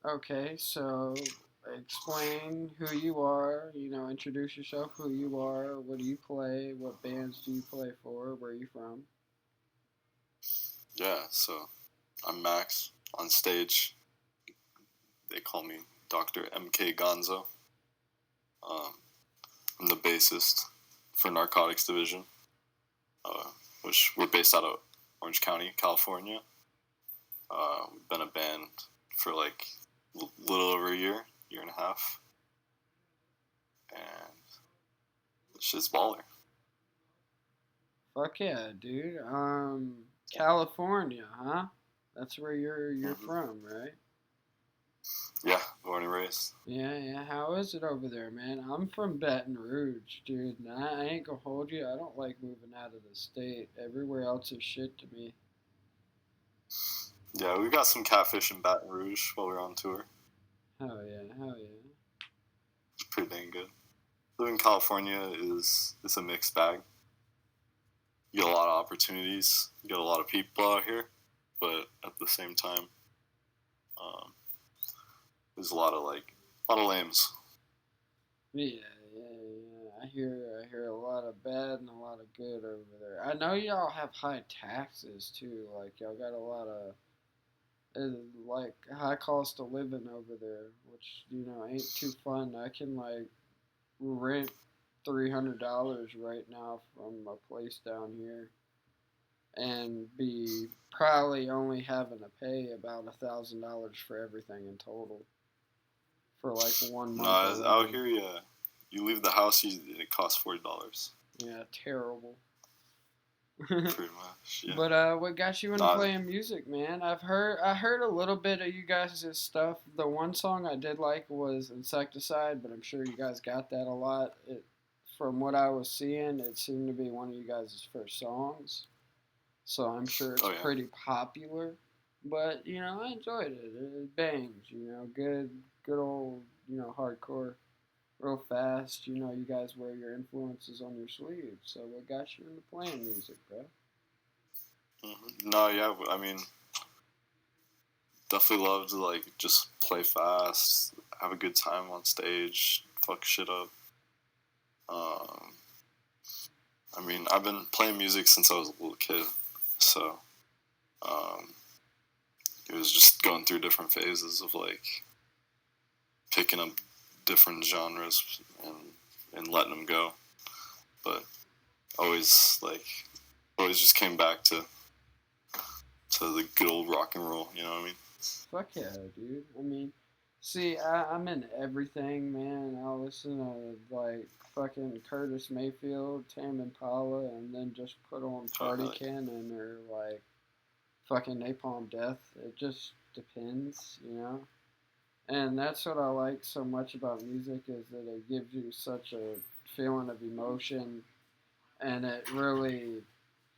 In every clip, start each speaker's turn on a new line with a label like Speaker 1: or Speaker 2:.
Speaker 1: Okay, so explain who you are. Introduce yourself. Who you are. What do you play? What bands do you play for? Where are you from?
Speaker 2: Yeah, so I'm Max. On stage, they call me Dr. MK Gonzo. Um, I'm the bassist for Narcotics Division, uh, which we're based out of Orange County, California. We've been a band for like a little over a year and a half, and it's just baller.
Speaker 1: Fuck yeah, dude. California, huh? That's where you're
Speaker 2: Hmm.
Speaker 1: from, right?
Speaker 2: Yeah, born and raised.
Speaker 1: Yeah, yeah. How is it over there, man? I'm from Baton Rouge, dude. And I ain't gonna hold you. I don't like moving out of the state. Everywhere else is shit to me.
Speaker 2: Yeah, we got some catfish in Baton Rouge while we were on tour.
Speaker 1: Hell yeah, hell yeah.
Speaker 2: It's pretty dang good. Living in California is a mixed bag. You get a lot of opportunities. You get a lot of people out here, but at the same time, um, there's a lot of lames.
Speaker 1: Yeah, yeah, yeah. I hear a lot of bad and a lot of good over there. I know y'all have high taxes too. Like y'all got a lot of like high cost of living over there, which ain't too fun. I can like rent $300 right now from a place down here, and be probably only having to pay about $1,000 for everything in total for like one
Speaker 2: No,
Speaker 1: month
Speaker 2: out
Speaker 1: alone.
Speaker 2: here, you leave the house, it costs $40.
Speaker 1: Yeah, terrible.
Speaker 2: Pretty much, yeah.
Speaker 1: But what got you into
Speaker 2: Not,
Speaker 1: playing music, man? I heard a little bit of you guys' stuff. The one song I did like was Insecticide, but I'm sure you guys got that a lot. From what I was seeing, it seemed to be one of you guys' first songs, so I'm sure it's
Speaker 2: oh yeah.
Speaker 1: pretty popular. But I enjoyed it. It bangs. Good old hardcore, real fast. You guys wear your influences on your sleeves. So what got you into playing music, bro?
Speaker 2: No, yeah. I mean, definitely love to like just play fast, have a good time on stage, fuck shit up. Um, I mean, I've been playing music since I was a little kid, so um, it was just going through different phases of like picking up different genres and letting them go. But always like always just came back to the good old rock and roll. You know what I mean?
Speaker 1: Fuck yeah, dude. I mean, see, I'm in everything, man. I listen to like fucking Curtis Mayfield, Tame Impala, and then just put on
Speaker 2: Oh,
Speaker 1: Party
Speaker 2: hell yeah.
Speaker 1: Cannon or like fucking Napalm Death. It just depends. And that's what I like so much about music is that it gives you such a feeling of emotion, and it really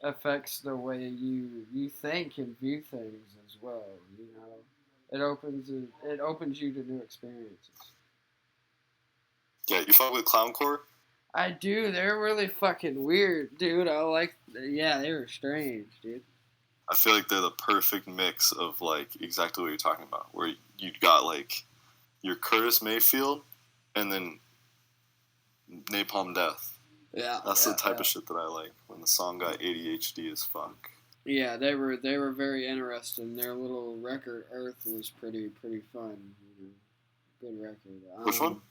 Speaker 1: affects the way you think and view things as well. It opens you to new experiences.
Speaker 2: Yeah, you fuck with clowncore?
Speaker 1: I do. They're really fucking weird, dude. Yeah, they were strange, dude.
Speaker 2: I feel like they're the perfect mix of like exactly what you're talking about, where you got like your Curtis Mayfield and then Napalm Death.
Speaker 1: Yeah,
Speaker 2: That's the
Speaker 1: yeah,
Speaker 2: type
Speaker 1: yeah.
Speaker 2: of shit that I like when the song got ADHD as fuck.
Speaker 1: Yeah, they were very interesting. Their little record Earth was pretty fun. Good record.
Speaker 2: Which one?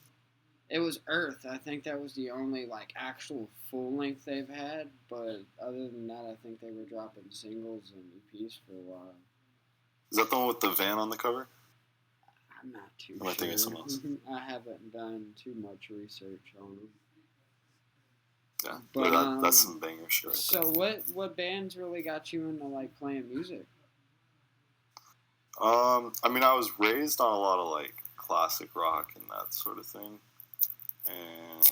Speaker 1: It was Earth. I think that was the only like actual full length they've had. But other than that, I think they were dropping singles and EPs for a while.
Speaker 2: Is that the one with the van on the cover?
Speaker 1: I'm not too
Speaker 2: Or am I thinking of
Speaker 1: sure.
Speaker 2: something else?
Speaker 1: I haven't done too much research on them.
Speaker 2: Yeah,
Speaker 1: But
Speaker 2: that's some banger shit right there.
Speaker 1: so what bands really got you into like playing music?
Speaker 2: I mean, I was raised on a lot of like classic rock and that sort of thing, and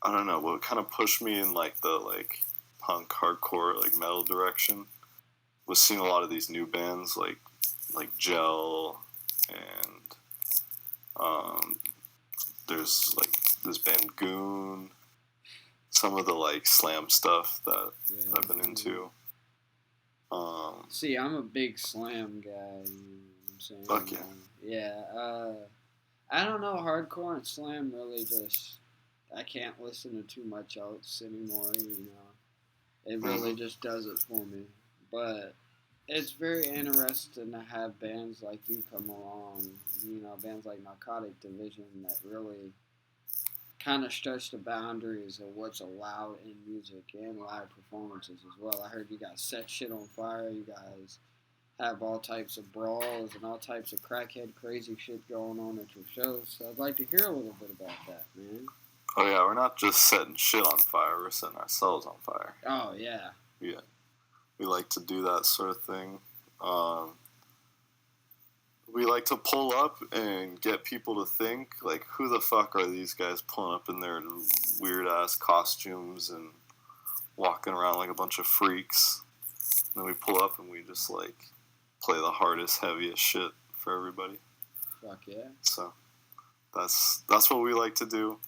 Speaker 2: I don't know what kind of pushed me in like the like punk, hardcore, like metal direction was seeing a lot of these new bands like Gel and um, there's like this band Goon, some of the like slam stuff that
Speaker 1: Yeah,
Speaker 2: I've been into.
Speaker 1: See, I'm a big slam guy. You know what I'm saying?
Speaker 2: Fuck yeah.
Speaker 1: Yeah. I don't know. Hardcore and slam really just. I can't listen to too much else anymore. It really just does it for me. But it's very interesting to have bands like you come along. Bands like Narcotic Division that really kind of stretch the boundaries of what's allowed in music and live performances as well. I heard you guys set shit on fire. You guys have all types of brawls and all types of crackhead crazy shit going on at your shows. So I'd like to hear a little bit about that, man.
Speaker 2: Oh yeah, we're not just setting shit on fire, we're setting ourselves on fire.
Speaker 1: Oh yeah.
Speaker 2: Yeah. We like to do that sort of thing. We like to pull up and get people to think, like, who the fuck are these guys pulling up in their weird ass costumes and walking around like a bunch of freaks? And then we pull up and we just like play the hardest, heaviest shit for everybody.
Speaker 1: Fuck yeah.
Speaker 2: So that's what we like to do.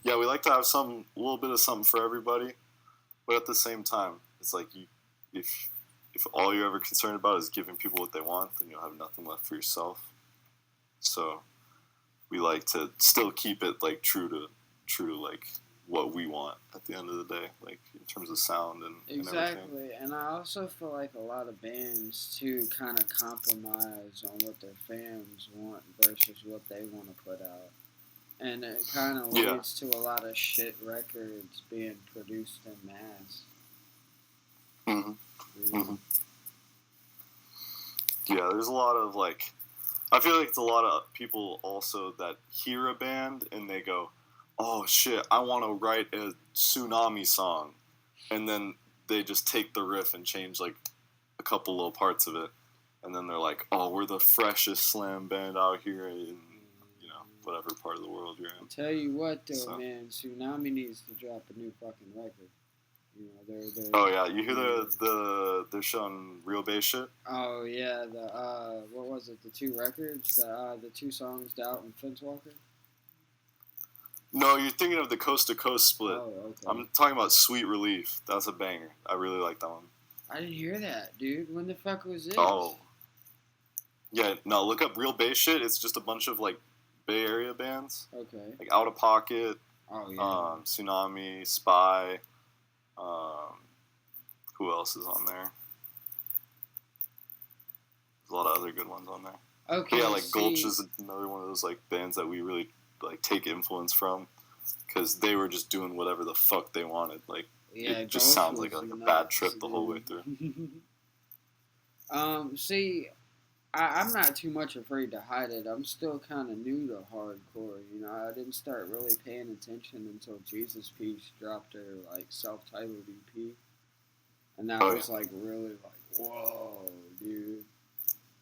Speaker 2: Yeah, we like to have a little bit of something for everybody, but at the same time, it's like if all you're ever concerned about is giving people what they want, then you'll have nothing left for yourself. So we like to still keep it like true to like what we want at the end of the day, like in terms of sound and
Speaker 1: exactly.
Speaker 2: everything.
Speaker 1: And I also feel like a lot of bands too kind of compromise on what their fans want versus what they want to put out. And it kind of leads to a lot of shit records being produced in mass.
Speaker 2: Mm-hmm. Mm-hmm. Yeah, there's a lot of like, I feel like it's a lot of people also that hear a band and they go, oh shit, I want to write a Tsunami song. And then they just take the riff and change like a couple little parts of it. And then they're like, oh, we're the freshest slam band out here in, whatever part of the world you're in.
Speaker 1: I'll tell you what though, man, Tsunami needs to drop a new fucking record. They're
Speaker 2: oh yeah, you hear they're showing real bass shit?
Speaker 1: Oh yeah, what was it? The two records, the two songs, Doubt and Fence Walker.
Speaker 2: No, you're thinking of the Coast to Coast split.
Speaker 1: Oh, okay.
Speaker 2: I'm talking about Sweet Relief. That's a banger. I really like that one.
Speaker 1: I didn't hear that, dude. When the fuck was this?
Speaker 2: Oh. Yeah, no, look up real bass shit. It's just a bunch of like Bay Area bands.
Speaker 1: Okay.
Speaker 2: Like Out of Pocket.
Speaker 1: Oh yeah.
Speaker 2: Tsunami, Spy. Who else is on there? There's a lot of other good ones on there.
Speaker 1: Okay.
Speaker 2: But yeah, like Gulch is another one of those like bands that we really like take influence from, because they were just doing whatever the fuck they wanted. Like it just sounds like a bad trip the whole way through.
Speaker 1: See, I'm not too much afraid to hide it. I'm still kind of new to hardcore. I didn't start really paying attention until Jesus Peace dropped her like self-titled EP, and that was like really like whoa, dude.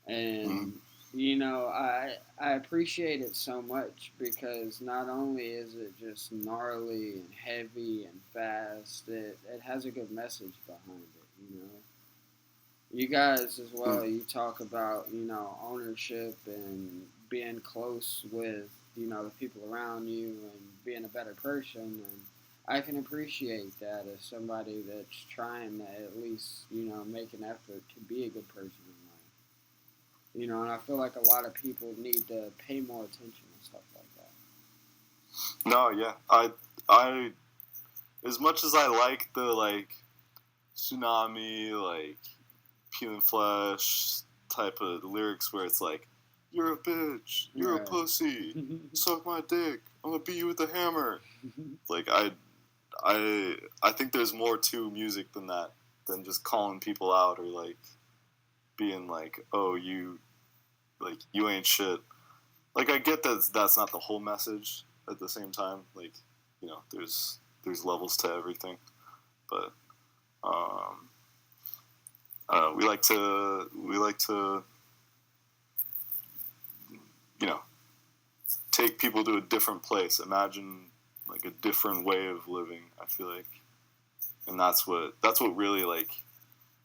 Speaker 1: And I appreciate it so much because not only is it just gnarly and heavy and fast, it has a good message behind it. You guys as well, you talk about, ownership and being close with, the people around you and being a better person. And I can appreciate that as somebody that's trying to at least, make an effort to be a good person in life. And I feel like a lot of people need to pay more attention and stuff like that.
Speaker 2: No, yeah. I as much as I like the, like, Tsunami, like, Peeling Flesh type of lyrics where it's like, you're a bitch, you're a pussy, suck my dick, I'm gonna beat you with a hammer. Like, I think there's more to music than that, than just calling people out or like being like, oh, you ain't shit. Like, I get that that's not the whole message. At the same time, like, there's levels to everything, but we like to take people to a different place, imagine like a different way of living, I feel like. And that's what really like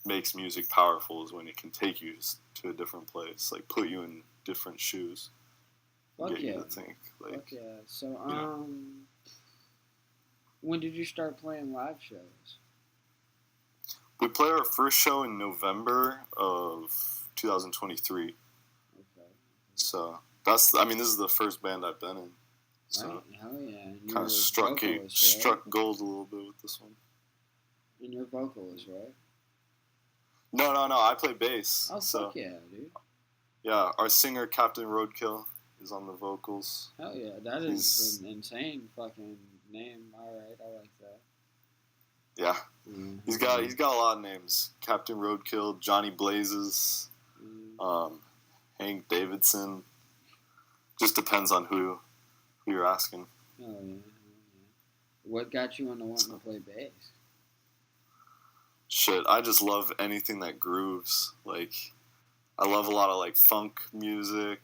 Speaker 2: makes music powerful, is when it can take you to a different place, like put you in different shoes.
Speaker 1: Fuck yeah.
Speaker 2: You to think, like,
Speaker 1: fuck yeah. So when did you start playing live shows?
Speaker 2: We played our first show in November of 2023.
Speaker 1: Okay.
Speaker 2: So that's, I mean, this is the first band I've been in. So
Speaker 1: Right. Hell yeah. And
Speaker 2: kind of struck gold a little bit with this one.
Speaker 1: And you're vocalist, right?
Speaker 2: No. I play bass.
Speaker 1: Oh, fuck yeah, dude.
Speaker 2: Yeah, our singer Captain Roadkill is on the vocals.
Speaker 1: Hell yeah, that is an insane fucking name. All right, I like that.
Speaker 2: Yeah, he's got a lot of names. Captain Roadkill, Johnny Blazes, Hank Davidson. Just depends on who you're asking.
Speaker 1: Oh yeah. What got you into wanting to play bass?
Speaker 2: Shit, I just love anything that grooves. Like, I love a lot of like funk music.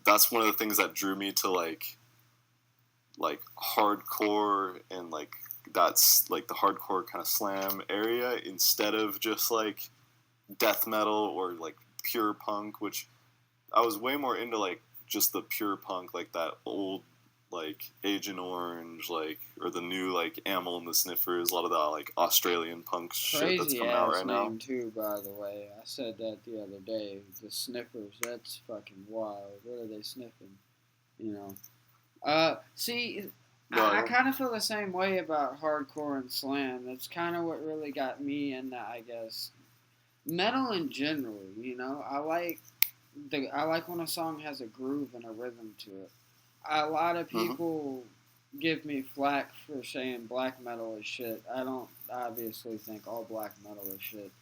Speaker 2: That's one of the things that drew me to like hardcore and like that's like the hardcore kind of slam area instead of just like death metal or like pure punk, which I was way more into like just the pure punk, like that old like Agent Orange, like, or the new like Amel and the Sniffers, a lot of that like Australian punk shit that's coming out right now.
Speaker 1: Crazy ass name too, by the way. I said that the other day. The Sniffers, that's fucking wild. What are they sniffing? You know. See, I kind of feel the same way about hardcore and slam. That's kind of what really got me into, I guess, metal in general. You know, I like when a song has a groove and a rhythm to it. A lot of people give me flack for saying black metal is shit. I don't obviously think all black metal is shit,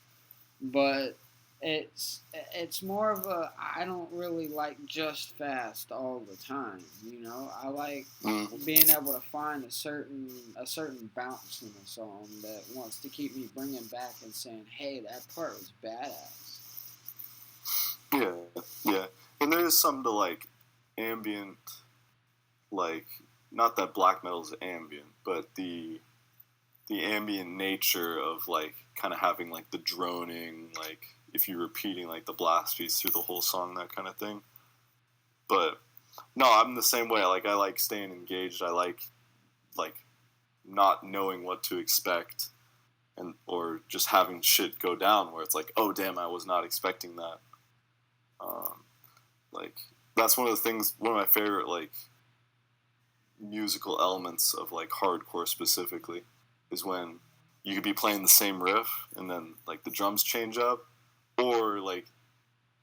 Speaker 1: but it's more of a, I don't really like just fast all the time. You know, I like being able to find a certain bounce in a song that wants to keep me bringing back and saying, hey, that part was badass.
Speaker 2: Yeah, and there is some to like ambient. Like, not that black metal is ambient, but the ambient nature of like kind of having like the droning, like if you're repeating like the blast beats through the whole song, that kind of thing. But no, I'm the same way. Like, I like staying engaged. I like not knowing what to expect, and or just having shit go down where it's like, oh damn, I was not expecting that. Like, that's one of the things. One of my favorite like musical elements of like hardcore specifically is when you could be playing the same riff and then like the drums change up, or like,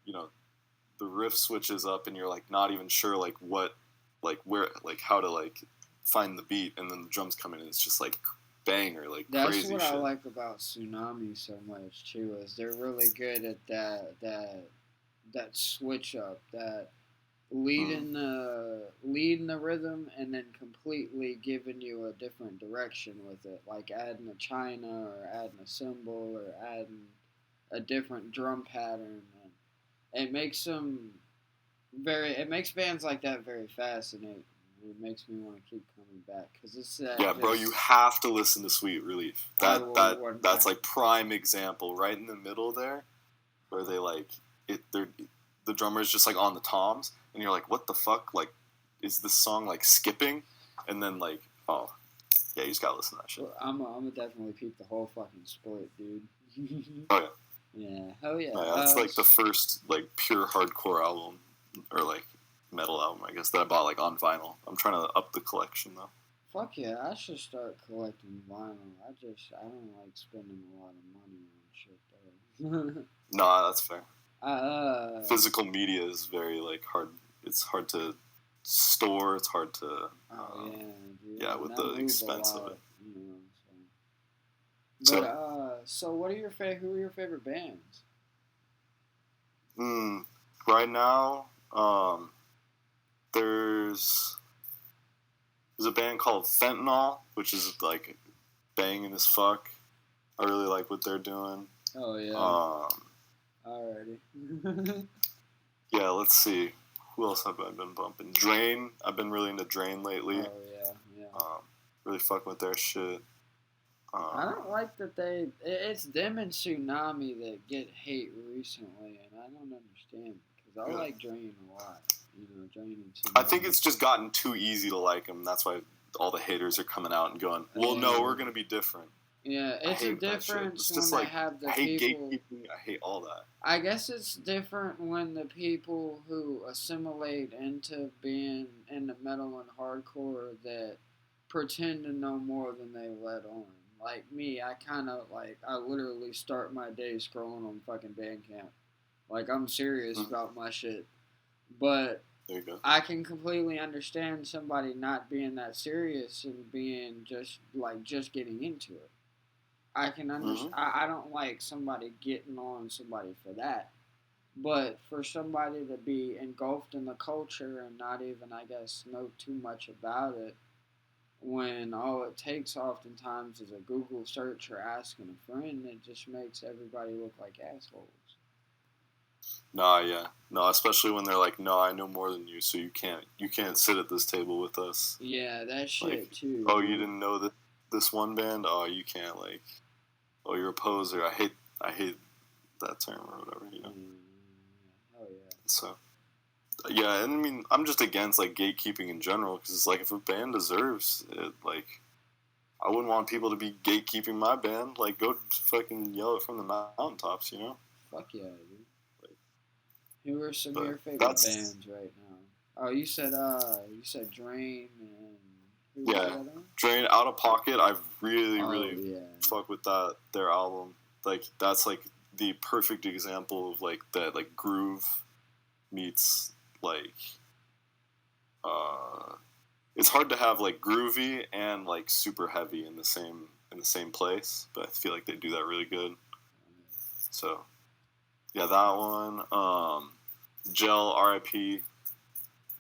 Speaker 2: you know, the riff switches up and you're like not even sure like what, like where, like how to like find the beat, and then the drums come in and it's just like banger, like
Speaker 1: that's
Speaker 2: crazy
Speaker 1: what
Speaker 2: shit.
Speaker 1: I like about Tsunami so much too, is they're really good at that switch up, that leading the rhythm and then completely giving you a different direction with it, like adding a china or adding a cymbal or adding a different drum pattern, and it makes bands like that very fascinating. It makes me want to keep coming back because it's
Speaker 2: bro, you have to listen to Sweet Relief. That's like prime example right in the middle there, where they like the drummer is just like on the toms, and you're like, what the fuck? Like, is this song like skipping? And then like, oh, yeah, you just gotta listen to that shit.
Speaker 1: Well, I'm gonna definitely peep the whole fucking split, dude.
Speaker 2: Oh yeah.
Speaker 1: Yeah, hell yeah.
Speaker 2: That's like the first like pure hardcore album, or like metal album, I guess, that I bought like on vinyl. I'm trying to up the collection though.
Speaker 1: Fuck yeah, I should start collecting vinyl. I don't like spending a lot of money on shit though.
Speaker 2: Nah, that's fair. Physical media is very like hard. It's hard to store. It's hard to. Yeah, with the expense of it.
Speaker 1: You know, but so what are who are your favorite bands?
Speaker 2: Right now, there's a band called Fentanyl, which is like banging as fuck. I really like what they're doing.
Speaker 1: Oh yeah. Alrighty.
Speaker 2: Yeah, let's see. Who else have I been bumping? Drain. I've been really into Drain lately.
Speaker 1: Oh yeah.
Speaker 2: Really fucking with their shit.
Speaker 1: I don't like that it's them and Tsunami that get hate recently, and I don't understand, because I like Drain a lot. You know, Drain and Tsunami.
Speaker 2: I think it's just gotten too easy to like them. That's why all the haters are coming out and going, well,
Speaker 1: Yeah.
Speaker 2: no, we're gonna be different.
Speaker 1: Yeah, it's a difference when they have the
Speaker 2: I hate
Speaker 1: people.
Speaker 2: gatekeeping. I hate all that.
Speaker 1: I guess it's different when the people who assimilate into being in the metal and hardcore that pretend to know more than they let on. Like me, I literally start my day scrolling on fucking Bandcamp. Like I'm serious about my shit. But
Speaker 2: there you go.
Speaker 1: I can completely understand somebody not being that serious and being just getting into it. I can understand. I don't like somebody getting on somebody for that. But for somebody to be engulfed in the culture and not even, I guess, know too much about it, when all it takes oftentimes is a Google search or asking a friend, it just makes everybody look like assholes.
Speaker 2: Nah, yeah, no, especially when they're like, "No, I know more than you, so you can't sit at this table with us."
Speaker 1: Yeah, that shit
Speaker 2: like,
Speaker 1: too.
Speaker 2: Oh, you didn't know that this one band? Oh, you can't Oh, you're a poser. I hate that term or whatever, you know.
Speaker 1: Oh yeah.
Speaker 2: So yeah, and I mean, I'm just against gatekeeping in general because it's if a band deserves it, I wouldn't want people to be gatekeeping my band. Go fucking yell it from the mountaintops, you know.
Speaker 1: Fuck yeah, dude. Who are some of your favorite bands right now? Oh, you said Drain and who was the other one?
Speaker 2: Drain, Out of Pocket. I really fuck with their album. That's the perfect example of that groove meets it's hard to have groovy and super heavy in the same place, but I feel like they do that really good. So yeah, that one. Gel, R.I.P.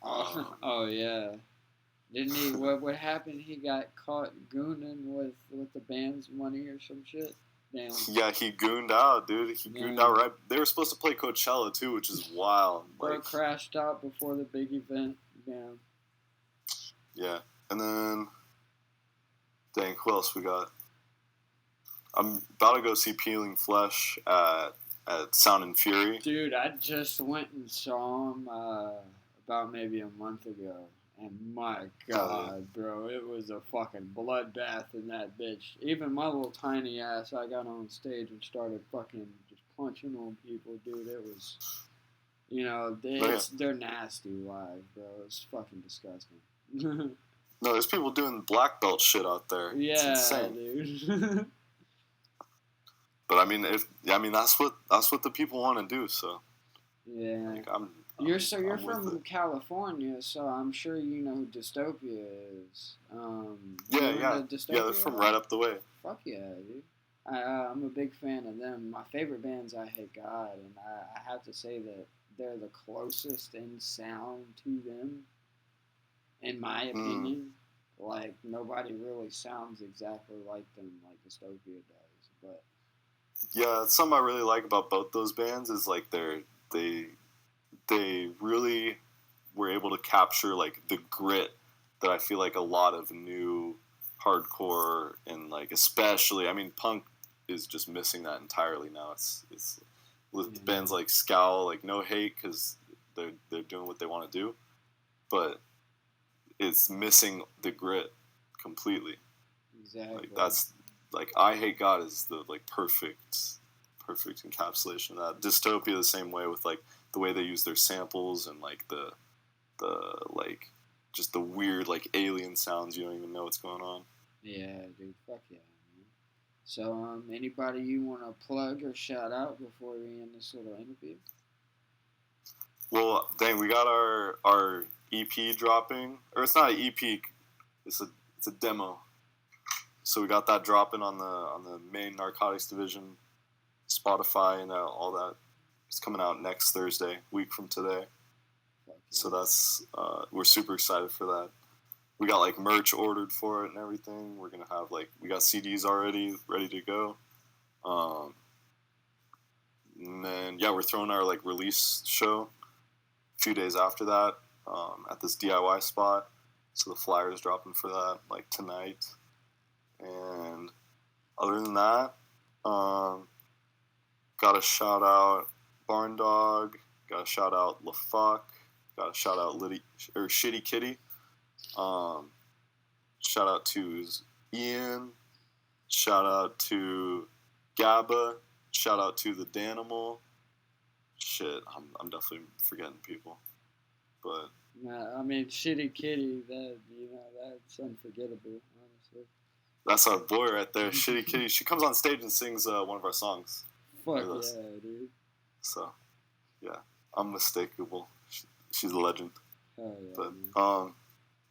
Speaker 1: Oh yeah. Didn't he? What happened? He got caught gooning with the band's money or some shit. Damn.
Speaker 2: Yeah, he gooned out, dude. He gooned out right. They were supposed to play Coachella too, which is wild.
Speaker 1: Bro crashed out before the big event. Damn.
Speaker 2: Yeah, and then, dang, who else we got? I'm about to go see Peeling Flesh at Sound and Fury.
Speaker 1: Dude, I just went and saw him about maybe a month ago. And my God, bro, it was a fucking bloodbath in that bitch. Even my little tiny ass, I got on stage and started fucking just punching on people, dude. It was, they're nasty live, bro. It's fucking disgusting.
Speaker 2: No, there's people doing black belt shit out there.
Speaker 1: Yeah,
Speaker 2: it's insane.
Speaker 1: Dude.
Speaker 2: But I mean, that's what the people want to do. So
Speaker 1: yeah, you're from California, so I'm sure you know who Dystopia is.
Speaker 2: Yeah, they're from right up the way.
Speaker 1: Fuck yeah, dude. I'm a big fan of them. My favorite band's I Hate God, and I have to say that they're the closest in sound to them, in my opinion. Nobody really sounds exactly like them like Dystopia does, but
Speaker 2: yeah, that's something I really like about both those bands is they really were able to capture the grit that I feel like a lot of new hardcore and especially, I mean, punk is just missing that entirely now. It's with bands like Scowl, no hate because they're doing what they want to do, but it's missing the grit completely.
Speaker 1: Exactly.
Speaker 2: That's I Hate God is the perfect encapsulation of that. Dystopia the same way with the way they use their samples and the just the weird alien sounds you don't even know what's going on.
Speaker 1: Yeah, dude, fuck yeah, man. So anybody you want to plug or shout out before we end this little interview?
Speaker 2: Well, dang, we got our EP dropping, or it's not an EP, it's a demo. So we got that dropping on the main Narcotics division, Spotify and all that. It's coming out next Thursday, week from today. So that's we're super excited for that. We got merch ordered for it and everything. We're gonna have we got CDs already ready to go. And then we're throwing our release show a few days after that at this DIY spot. So the flyer's dropping for that tonight. And other than that, got to shout out Barn Dog, got to shout out LaFuck, got to shout out Shitty Kitty. Shout out to Ian. Shout out to Gabba. Shout out to the Danimal. Shit, I'm definitely forgetting people, but
Speaker 1: Nah, I mean, Shitty Kitty. That's unforgettable. Honestly.
Speaker 2: that's our boy right there, Shitty Kitty. She comes on stage and sings one of our songs.
Speaker 1: Fuck yeah, dude.
Speaker 2: So, yeah, unmistakable. She's a legend.
Speaker 1: Hell yeah.
Speaker 2: But
Speaker 1: man.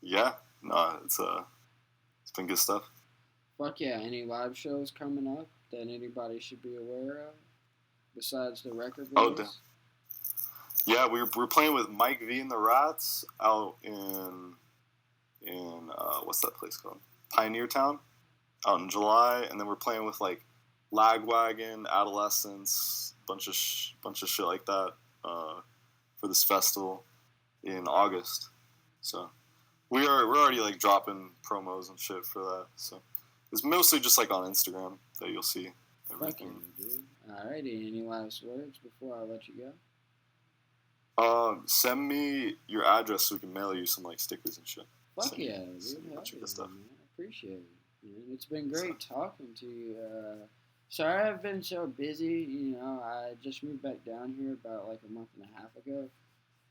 Speaker 2: yeah, no, it's been good stuff.
Speaker 1: Fuck yeah. Any live shows coming up that anybody should be aware of besides the record release?
Speaker 2: Yeah, we're playing with Mike V and the Rats out in what's that place called? Pioneer Town, out in July, and then we're playing with like Lagwagon, Adolescence, bunch of shit like that for this festival in August. So we're already like dropping promos and shit for that. So it's mostly just like on Instagram that you'll see everything.
Speaker 1: Fucking dude. Alrighty, any last words before I let you go?
Speaker 2: Send me your address so we can mail you some like stickers and shit.
Speaker 1: Fuck yeah, dude. Hell yeah,
Speaker 2: stuff.
Speaker 1: man. I appreciate it. Man. It's been great talking to you. Sorry I've been so busy. You know, I just moved back down here about like a month and a half ago.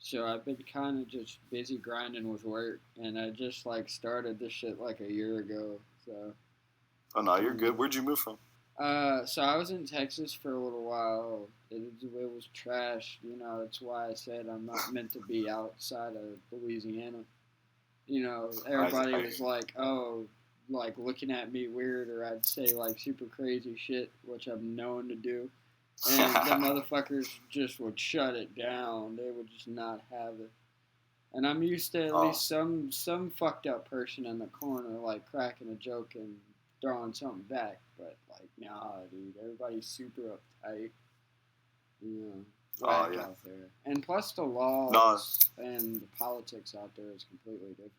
Speaker 1: So I've been kind of just busy grinding with work, and I just like started this shit like a year ago. So.
Speaker 2: Oh no, you're good. Where'd you move from?
Speaker 1: So I was in Texas for a little while. It was trash. You know, that's why I said I'm not meant to be outside of Louisiana. You know, everybody was like, oh, like looking at me weird, or I'd say like super crazy shit, which I'm known to do. And the motherfuckers just would shut it down. They would just not have it. And I'm used to at least some fucked up person in the corner like cracking a joke and throwing something back, but like nah, dude, everybody's super uptight, you know, out there. And plus the laws and the politics out there is completely different.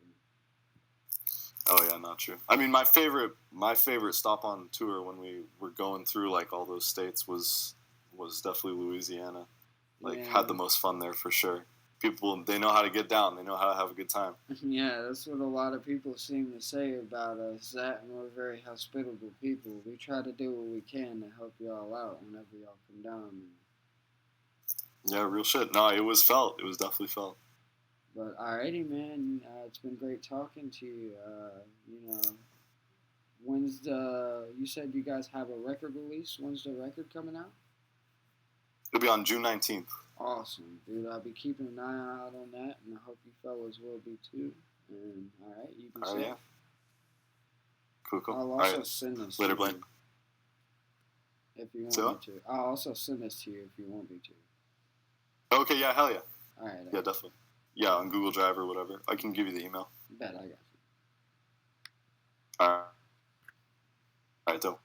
Speaker 2: Oh yeah, not true. I mean, my favorite stop on tour when we were going through like all those states was definitely Louisiana. Like had the most fun there for sure. People, they know how to get down. They know how to have a good time.
Speaker 1: Yeah, that's what a lot of people seem to say about us. That and we're very hospitable people. We try to do what we can to help y'all out whenever y'all come down.
Speaker 2: Yeah, real shit. No, it was felt. It was definitely felt.
Speaker 1: But alrighty, man. It's been great talking to you. You know, you said you guys have a record release. When's the record coming out?
Speaker 2: It'll be on June 19th.
Speaker 1: Awesome, dude. I'll be keeping an eye out on that, and I hope you fellas will be too. And all right, you can say.
Speaker 2: Yeah. Cool.
Speaker 1: I'll also send this.
Speaker 2: Later, Blaine.
Speaker 1: If you want me to, I'll also send this to you if you want me to.
Speaker 2: Okay. Yeah. Hell yeah.
Speaker 1: All right.
Speaker 2: Yeah, definitely. Yeah, on Google Drive or whatever. I can give you the email.
Speaker 1: Bet I got you.
Speaker 2: All right. All right, dope.